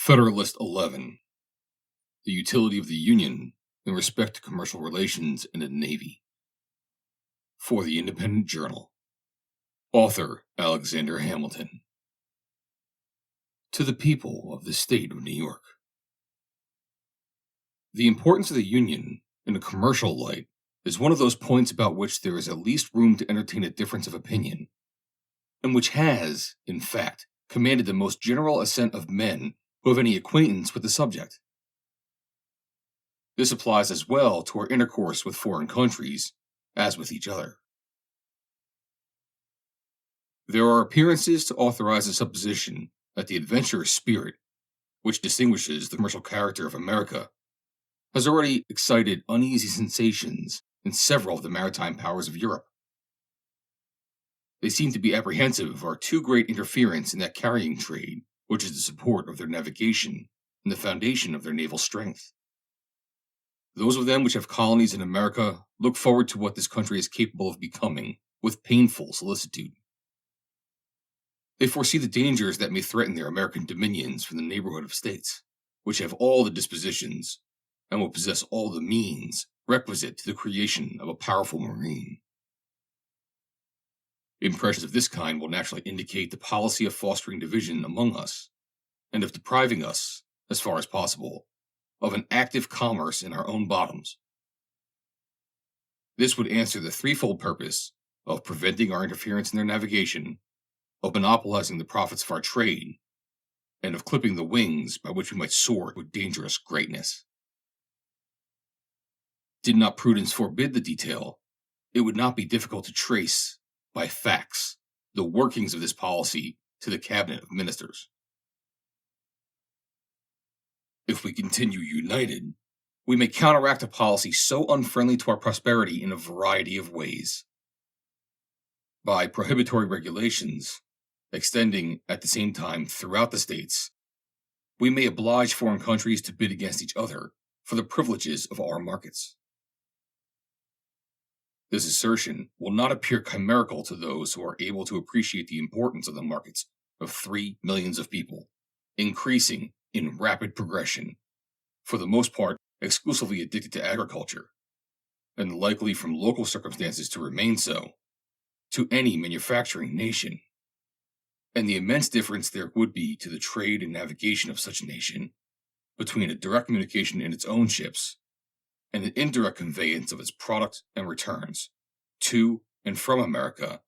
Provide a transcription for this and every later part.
Federalist 11. The Utility of the Union in Respect to Commercial Relations in the Navy. For the Independent Journal. Author Alexander Hamilton. To the people of the state of New York. The importance of the Union in a commercial light is one of those points about which there is at least room to entertain a difference of opinion, and which has, in fact, commanded the most general assent of men who have any acquaintance with the subject. This applies as well to our intercourse with foreign countries as with each other. There are appearances to authorize the supposition that the adventurous spirit, which distinguishes the commercial character of America, has already excited uneasy sensations in several of the maritime powers of Europe. They seem to be apprehensive of our too great interference in that carrying trade, which is the support of their navigation and the foundation of their naval strength. Those of them which have colonies in America look forward to what this country is capable of becoming with painful solicitude. They foresee the dangers that may threaten their American dominions from the neighborhood of states, which have all the dispositions and will possess all the means requisite to the creation of a powerful marine. Impressions of this kind will naturally indicate the policy of fostering division among us, and of depriving us, as far as possible, of an active commerce in our own bottoms. This would answer the threefold purpose of preventing our interference in their navigation, of monopolizing the profits of our trade, and of clipping the wings by which we might soar with dangerous greatness. Did not prudence forbid the detail, it would not be difficult to trace, by facts, the workings of this policy to the cabinet of ministers. If we continue united, we may counteract a policy so unfriendly to our prosperity in a variety of ways. By prohibitory regulations, extending at the same time throughout the states, we may oblige foreign countries to bid against each other for the privileges of our markets. This assertion will not appear chimerical to those who are able to appreciate the importance of the markets of 3 millions of people, increasing in rapid progression, for the most part exclusively addicted to agriculture, and likely from local circumstances to remain so, to any manufacturing nation, and the immense difference there would be to the trade and navigation of such a nation between a direct communication in its own ships and an indirect conveyance of its product and returns to and from America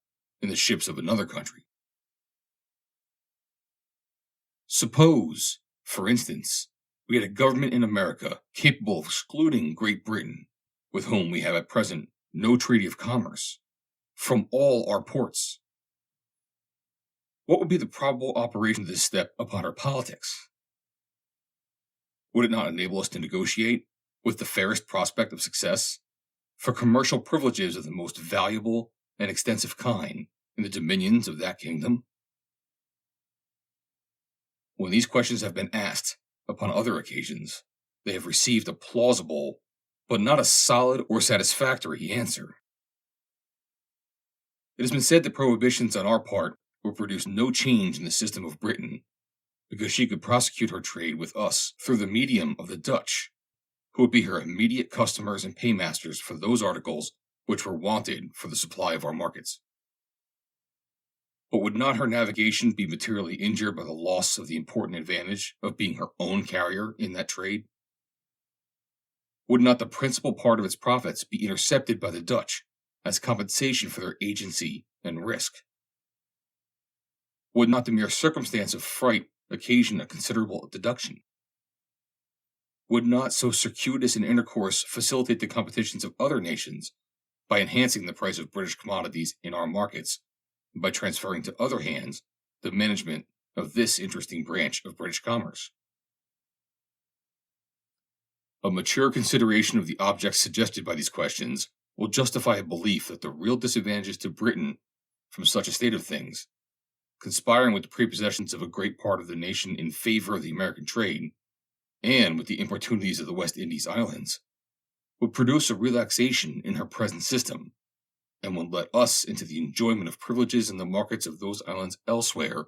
in the ships of another country. Suppose, for instance, we had a government in America capable of excluding Great Britain, with whom we have at present no treaty of commerce, from all our ports. What would be the probable operation of this step upon our politics? Would it not enable us to negotiate, with the fairest prospect of success, for commercial privileges of the most valuable and extensive kind in the dominions of that kingdom? When these questions have been asked upon other occasions, they have received a plausible, but not a solid or satisfactory answer. It has been said that prohibitions on our part will produce no change in the system of Britain, because she could prosecute her trade with us through the medium of the Dutch, who would be her immediate customers and paymasters for those articles which were wanted for the supply of our markets. But would not her navigation be materially injured by the loss of the important advantage of being her own carrier in that trade? Would not the principal part of its profits be intercepted by the Dutch as compensation for their agency and risk? Would not the mere circumstance of fright occasion a considerable deduction? Would not so circuitous an intercourse facilitate the competitions of other nations by enhancing the price of British commodities in our markets, and by transferring to other hands the management of this interesting branch of British commerce? A mature consideration of the objects suggested by these questions will justify a belief that the real disadvantages to Britain from such a state of things, conspiring with the prepossessions of a great part of the nation in favor of the American trade, and with the importunities of the West Indies Islands, would produce a relaxation in her present system, and would let us into the enjoyment of privileges in the markets of those islands elsewhere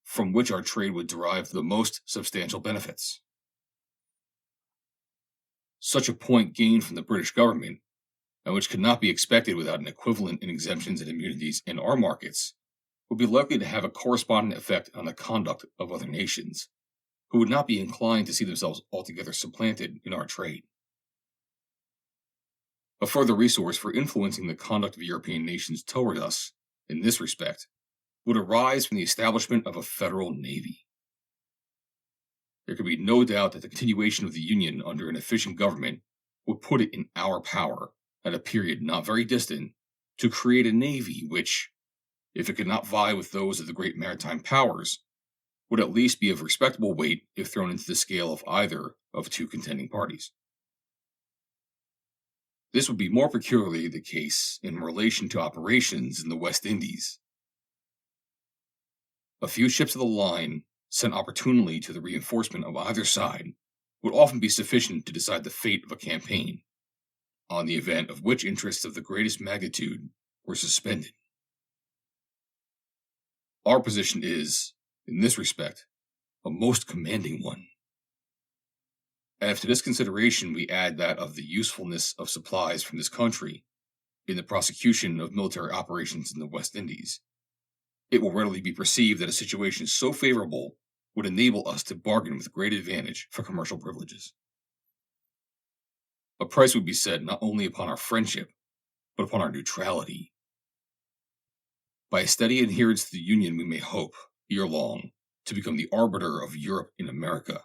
from which our trade would derive the most substantial benefits. Such a point gained from the British government, and which could not be expected without an equivalent in exemptions and immunities in our markets, would be likely to have a corresponding effect on the conduct of other nations, who would not be inclined to see themselves altogether supplanted in our trade. A further resource for influencing the conduct of European nations toward us, in this respect, would arise from the establishment of a federal navy. There could be no doubt that the continuation of the Union under an efficient government would put it in our power, at a period not very distant, to create a navy which, if it could not vie with those of the great maritime powers, would at least be of respectable weight if thrown into the scale of either of two contending parties. This would be more peculiarly the case in relation to operations in the West Indies. A few ships of the line, sent opportunely to the reinforcement of either side, would often be sufficient to decide the fate of a campaign, on the event of which interests of the greatest magnitude were suspended. Our position is, in this respect, a most commanding one. And if to this consideration we add that of the usefulness of supplies from this country in the prosecution of military operations in the West Indies, it will readily be perceived that a situation so favorable would enable us to bargain with great advantage for commercial privileges. A price would be set not only upon our friendship, but upon our neutrality. By a steady adherence to the Union, we may hope, ere long, to become the arbiter of Europe in America,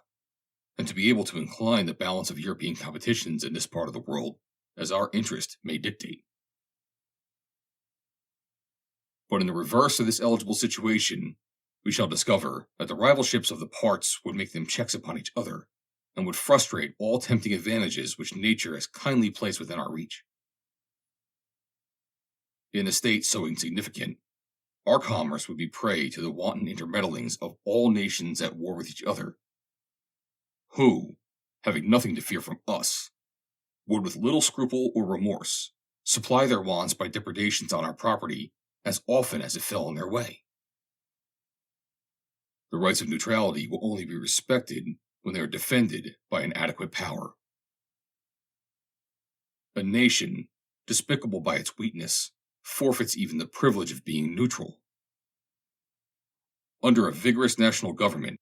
and to be able to incline the balance of European competitions in this part of the world as our interest may dictate. But in the reverse of this eligible situation, we shall discover that the rival ships of the parts would make them checks upon each other, and would frustrate all tempting advantages which nature has kindly placed within our reach. In a state so insignificant, our commerce would be prey to the wanton intermeddlings of all nations at war with each other, who, having nothing to fear from us, would with little scruple or remorse supply their wants by depredations on our property as often as it fell in their way. The rights of neutrality will only be respected when they are defended by an adequate power. A nation, despicable by its weakness, forfeits even the privilege of being neutral. Under a vigorous national government,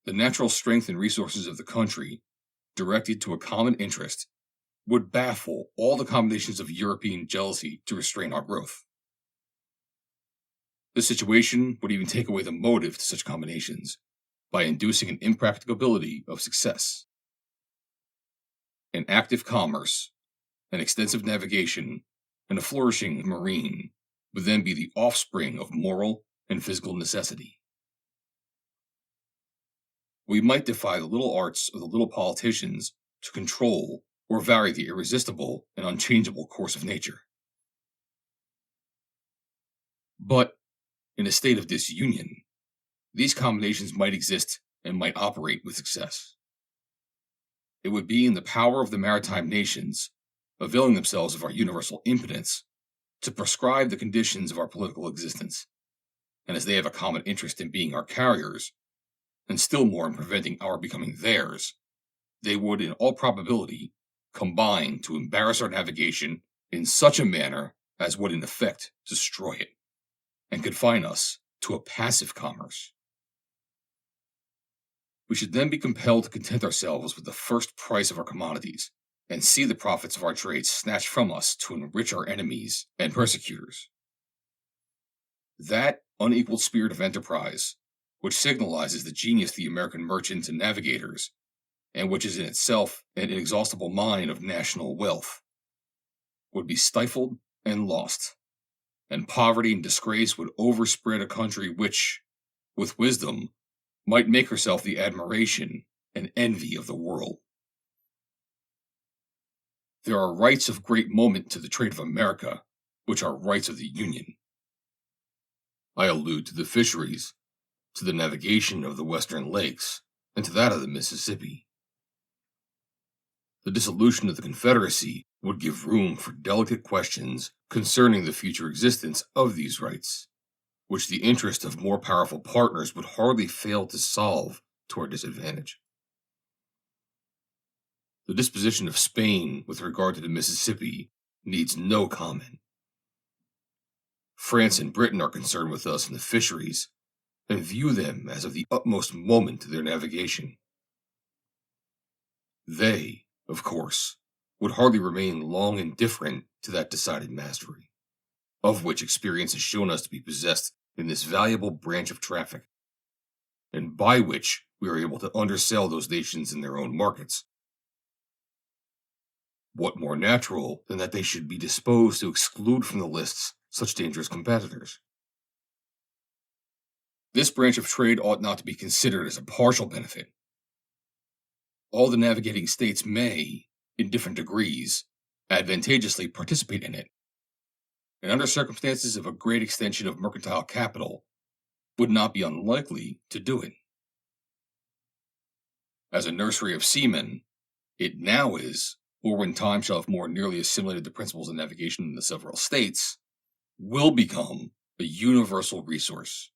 the natural strength and resources of the country, directed to a common interest, would baffle all the combinations of European jealousy to restrain our growth. The situation would even take away the motive to such combinations, by inducing an impracticability of success. An active commerce, an extensive navigation, and a flourishing marine would then be the offspring of moral and physical necessity. We might defy the little arts of the little politicians to control or vary the irresistible and unchangeable course of nature. But, in a state of disunion, these combinations might exist and might operate with success. It would be in the power of the maritime nations, availing themselves of our universal impotence, to prescribe the conditions of our political existence, and as they have a common interest in being our carriers, and still more in preventing our becoming theirs, they would, in all probability, combine to embarrass our navigation in such a manner as would in effect destroy it, and confine us to a passive commerce. We should then be compelled to content ourselves with the first price of our commodities, and see the profits of our trade snatched from us to enrich our enemies and persecutors. That unequaled spirit of enterprise, which signalizes the genius of the American merchants and navigators, and which is in itself an inexhaustible mine of national wealth, would be stifled and lost, and poverty and disgrace would overspread a country which, with wisdom, might make herself the admiration and envy of the world. There are rights of great moment to the trade of America, which are rights of the Union. I allude to the fisheries, to the navigation of the western lakes, and to that of the Mississippi. The dissolution of the Confederacy would give room for delicate questions concerning the future existence of these rights, which the interest of more powerful partners would hardly fail to solve to our disadvantage. The disposition of Spain with regard to the Mississippi needs no comment. France and Britain are concerned with us in the fisheries and view them as of the utmost moment to their navigation. They, of course, would hardly remain long indifferent to that decided mastery, of which experience has shown us to be possessed in this valuable branch of traffic, and by which we are able to undersell those nations in their own markets. What more natural than that they should be disposed to exclude from the lists such dangerous competitors? This branch of trade ought not to be considered as a partial benefit. All the navigating states may, in different degrees, advantageously participate in it, and under circumstances of a great extension of mercantile capital, would not be unlikely to do it. As a nursery of seamen, it now is, or when time shall have more nearly assimilated the principles of navigation in the several states, will become a universal resource.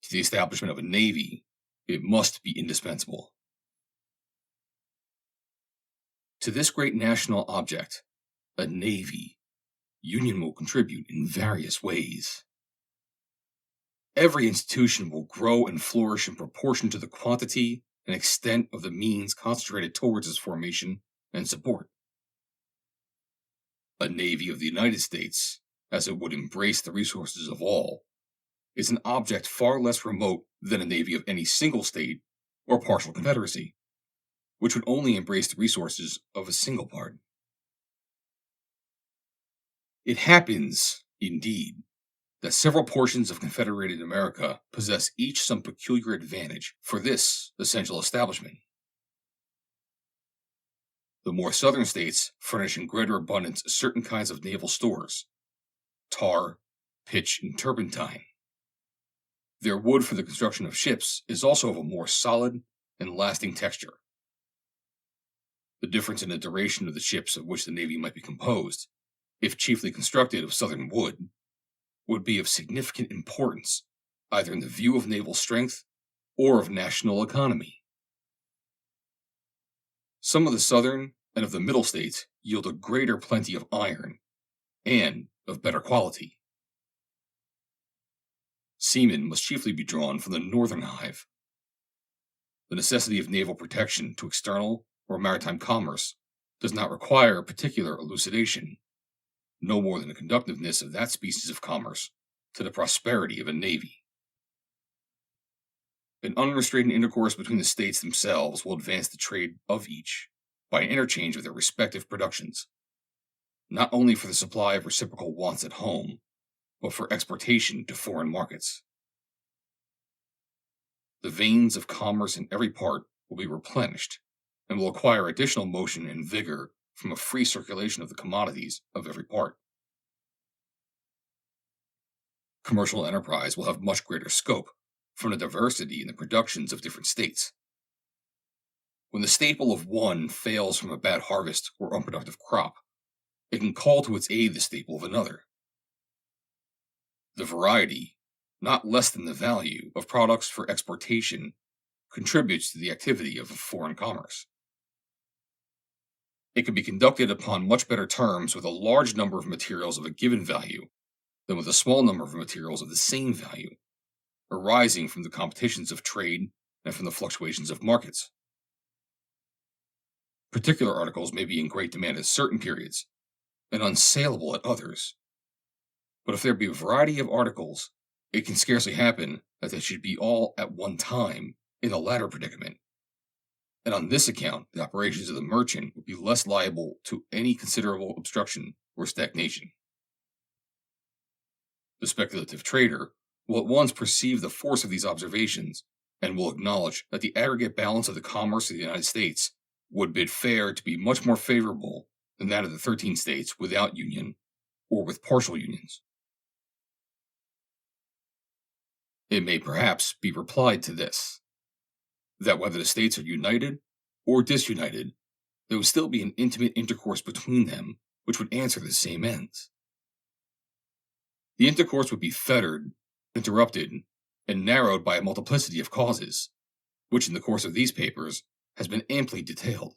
To the establishment of a navy, it must be indispensable. To this great national object, a navy, union will contribute in various ways. Every institution will grow and flourish in proportion to the quantity and extent of the means concentrated towards its formation and support. A navy of the United States, as it would embrace the resources of all, is an object far less remote than a navy of any single state or partial confederacy, which would only embrace the resources of a single part. It happens, indeed, that several portions of Confederated America possess each some peculiar advantage for this essential establishment. The more southern states furnish in greater abundance certain kinds of naval stores: tar, pitch, and turpentine. Their wood for the construction of ships is also of a more solid and lasting texture. The difference in the duration of the ships of which the Navy might be composed, if chiefly constructed of southern wood, would be of significant importance, either in the view of naval strength or of national economy. Some of the southern and of the middle states yield a greater plenty of iron, and of better quality. Seamen must chiefly be drawn from the northern hive. The necessity of naval protection to external or maritime commerce does not require particular elucidation, no more than the conductiveness of that species of commerce to the prosperity of a navy. An unrestrained intercourse between the states themselves will advance the trade of each by an interchange of their respective productions, not only for the supply of reciprocal wants at home, but for exportation to foreign markets. The veins of commerce in every part will be replenished, and will acquire additional motion and vigor from a free circulation of the commodities of every part. Commercial enterprise will have much greater scope from the diversity in the productions of different states. When the staple of one fails from a bad harvest or unproductive crop, it can call to its aid the staple of another. The variety, not less than the value, of products for exportation contributes to the activity of foreign commerce. It can be conducted upon much better terms with a large number of materials of a given value than with a small number of materials of the same value, arising from the competitions of trade and from the fluctuations of markets. Particular articles may be in great demand at certain periods, and unsaleable at others. But if there be a variety of articles, it can scarcely happen that they should be all at one time in the latter predicament, and on this account the operations of the merchant would be less liable to any considerable obstruction or stagnation. The speculative trader will at once perceive the force of these observations, and will acknowledge that the aggregate balance of the commerce of the United States would bid fair to be much more favorable than that of the 13 states without union, or with partial unions. It may perhaps be replied to this, that whether the states are united or disunited, there would still be an intimate intercourse between them which would answer the same ends. The intercourse would be fettered, interrupted, and narrowed by a multiplicity of causes, which in the course of these papers has been amply detailed.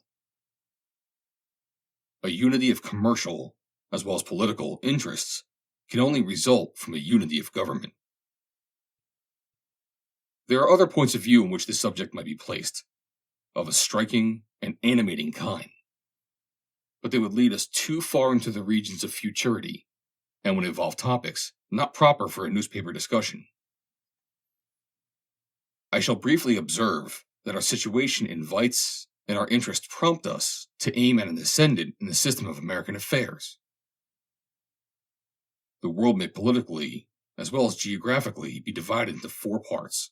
A unity of commercial, as well as political, interests can only result from a unity of government. There are other points of view in which this subject might be placed, of a striking and animating kind, but they would lead us too far into the regions of futurity and would involve topics not proper for a newspaper discussion. I shall briefly observe that our situation invites and our interests prompt us to aim at an ascendant in the system of American affairs. The world may politically, as well as geographically, be divided into four parts,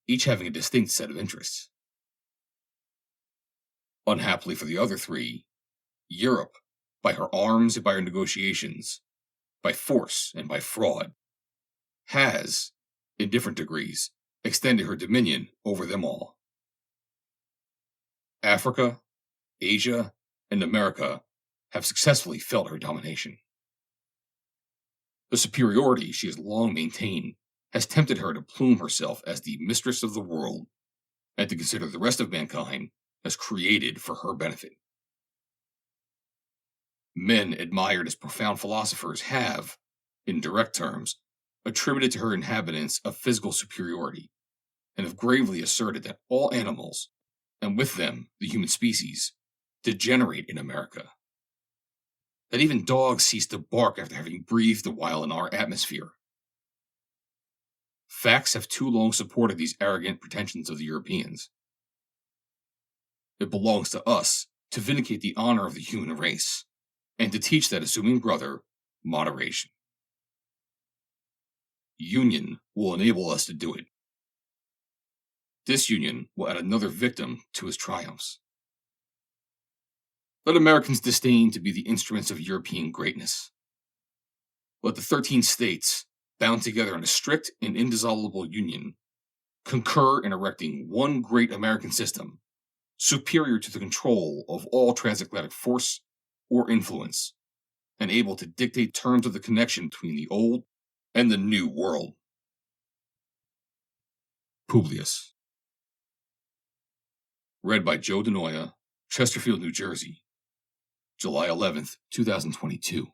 each having a distinct set of interests. Unhappily for the other three, Europe, by her arms and by her negotiations, by force and by fraud, has, in different degrees, extended her dominion over them all. Africa, Asia, and America have successfully felt her domination. The superiority she has long maintained has tempted her to plume herself as the mistress of the world and to consider the rest of mankind as created for her benefit. Men admired as profound philosophers have, in direct terms, attributed to her inhabitants a physical superiority, and have gravely asserted that all animals, and with them the human species, degenerate in America. That even dogs cease to bark after having breathed a while in our atmosphere. Facts have too long supported these arrogant pretensions of the Europeans. It belongs to us to vindicate the honor of the human race, and to teach that assuming brother moderation. Union will enable us to do it. Disunion will add another victim to his triumphs. Let Americans disdain to be the instruments of European greatness. Let the 13 states, bound together in a strict and indissoluble union, concur in erecting one great American system, superior to the control of all transatlantic force or influence, and able to dictate terms of the connection between the old and the new world. Publius. Read by Joe DeNoia, Chesterfield, New Jersey, July 11th, 2022.